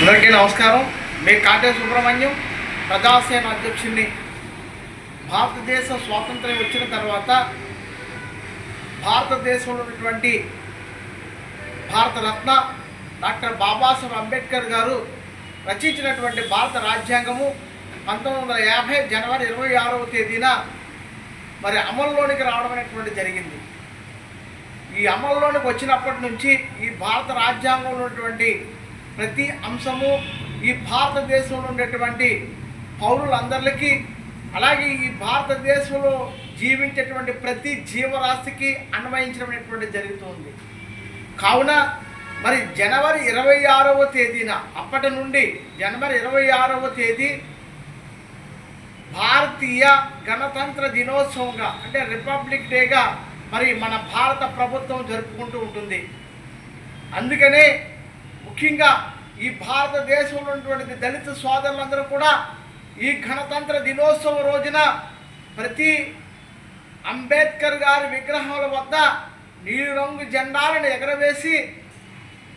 అందరికీ నమస్కారం. మీ కాటే సుబ్రహ్మణ్యం, ప్రజాసేన అధ్యక్షుడిని. భారతదేశ స్వాతంత్ర్యం వచ్చిన తర్వాత భారతదేశంలో ఉన్నటువంటి భారతరత్న డాక్టర్ బాబాసాహెబ్ అంబేద్కర్ గారు రచించినటువంటి భారత రాజ్యాంగము 1950 జనవరి 26వ తేదీన మరి అమల్లోనికి రావడం అనేటువంటి జరిగింది. ఈ అమల్లోనికి వచ్చినప్పటి నుంచి ఈ భారత రాజ్యాంగంలో ఉన్నటువంటి ప్రతి అంశము ఈ భారతదేశంలో ఉండేటువంటి పౌరులందరికీ, అలాగే ఈ భారతదేశంలో జీవించేటువంటి ప్రతి జీవరాశికి అన్వయించడం అనేటువంటి జరుగుతుంది. కావున మరి జనవరి 26వ తేదీన అప్పటి నుండి జనవరి 26వ తేదీ భారతీయ గణతంత్ర దినోత్సవంగా, అంటే రిపబ్లిక్ డేగా మరి మన భారత ప్రభుత్వం జరుపుకుంటూ ఉంటుంది. అందుకనే ముఖ్యంగా ఈ భారతదేశంలో ఉన్నటువంటి దళిత సోదరులందరూ కూడా ఈ గణతంత్ర దినోత్సవం రోజున ప్రతి అంబేద్కర్ గారి విగ్రహాల వద్ద నీలిరంగు జెండాలను ఎగరవేసి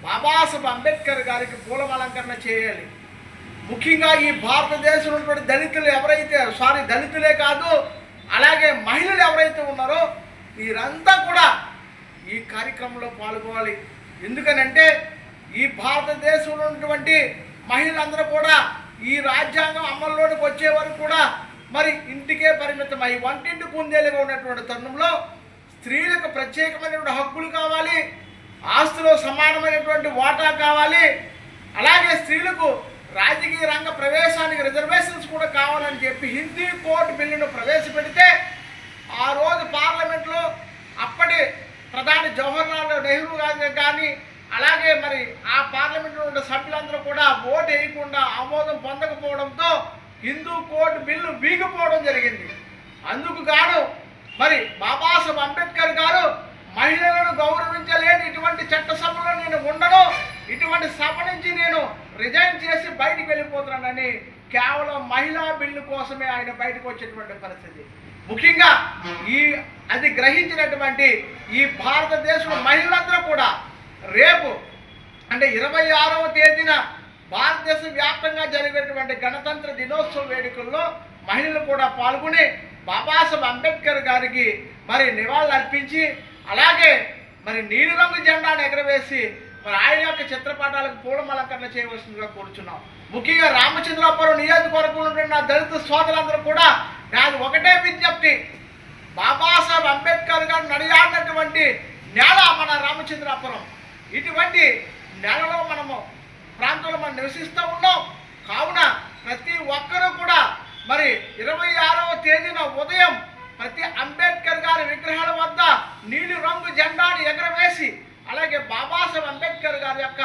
బాబాసాహెబ్ అంబేద్కర్ గారికి పూలమాలంకరణ చేయాలి. ముఖ్యంగా ఈ భారతదేశంలో ఉన్నటువంటి దళితులు ఎవరైతే దళితులే కాదు, అలాగే మహిళలు ఎవరైతే ఉన్నారో వీరంతా కూడా ఈ కార్యక్రమంలో పాల్గొనాలి. ఎందుకనంటే ఈ భారతదేశంలో ఉన్నటువంటి మహిళలందరూ కూడా ఈ రాజ్యాంగం అమల్లోనికి వచ్చే వరకు కూడా మరి ఇంటికే పరిమితమై వంటింటి కుందేలుగా ఉన్నటువంటి తరుణంలో స్త్రీలకు ప్రత్యేకమైనటువంటి హక్కులు కావాలి, ఆస్తిలో సమానమైనటువంటి వాటా కావాలి, అలాగే స్త్రీలకు రాజకీయ రంగ ప్రవేశానికి రిజర్వేషన్స్ కూడా కావాలని చెప్పి హిందీ కోర్టు బిల్లును ప్రవేశపెడితే ఆ రోజు పార్లమెంట్లో అప్పటి ప్రధాని జవహర్లాల్ నెహ్రూ గారు కానీ, అలాగే మరి ఆ పార్లమెంట్లో ఉన్న సభ్యులందరూ కూడా ఓటు వేయకుండా ఆమోదం పొందకపోవడంతో హిందూ కోర్టు బిల్లు వీగిపోవడం జరిగింది. అందుకు గాను మరి బాబాసాహెబ్ అంబేద్కర్ గారు మహిళలను గౌరవించలేని ఇటువంటి చట్టసభలో నేను ఉండను, ఇటువంటి సభ నుంచి నేను రిజైన్ చేసి బయటికి వెళ్ళిపోతున్నానని కేవలం మహిళా బిల్లు కోసమే ఆయన బయటకు వచ్చేటువంటి పరిస్థితి. ముఖ్యంగా అది గ్రహించినటువంటి ఈ భారతదేశంలో మహిళలందరూ కూడా రేపు అంటే 26వ తేదీన భారతదేశ వ్యాప్తంగా జరిగేటువంటి గణతంత్ర దినోత్సవ వేడుకల్లో మహిళలు కూడా పాల్గొని బాబాసాహెబ్ అంబేద్కర్ గారికి మరి నివాళులు అర్పించి, అలాగే మరి నీలిరంగు జెండాను ఎగరవేసి మరి ఆయన యొక్క చిత్రపటాలకు పూలమాలంకరణ చేయవలసిందిగా కోరుచున్నాం. ముఖ్యంగా రామచంద్రాపురం నియోజకవర్గంలో ఉన్న దళిత సోదరులందరూ కూడా నాది ఒకటే విజ్ఞప్తి, బాబాసాహెబ్ అంబేద్కర్ గారు నడియాడినటువంటి నేల మన రామచంద్రాపురం. ఇటువంటి నేలలో ప్రాంతంలో మనం నివసిస్తూ ఉన్నాం. కావున ప్రతి ఒక్కరూ కూడా మరి 26వ తేదీన ఉదయం ప్రతి అంబేద్కర్ గారి విగ్రహాల వద్ద నీలి రంగు జెండాను ఎగరవేసి, అలాగే బాబాసాహెబ్ అంబేద్కర్ గారి యొక్క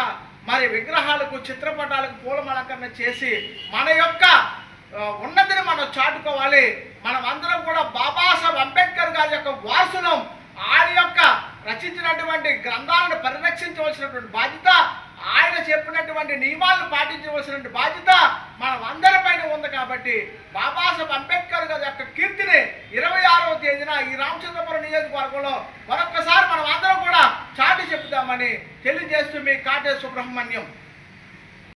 మరి విగ్రహాలకు చిత్రపటాలకు పూలమాలంకరణ చేసి మన యొక్క ఉన్నతిని మనం చాటుకోవాలి. మనం అందరం కూడా బాబాసాహెబ్ అంబేద్కర్ గారి యొక్క వారసులం. ఆయన యొక్క రచించినటువంటి గ్రంథాలను పరిరక్షించవలసినటువంటి బాధ్యత, ఆయన చెప్పినటువంటి నియమాలను పాటించవలసినటువంటి బాధ్యత మనం అందరిపైన ఉంది. కాబట్టి బాబాసాహెబ్ అంబేద్కర్ గారి యొక్క కీర్తిని 26వ తేదీన ఈ రామచంద్రపురం నియోజకవర్గంలో మరొక్కసారి మనం అందరం కూడా చాటి చెప్తామని తెలియజేస్తూ మీ కాటే సుబ్రహ్మణ్యం.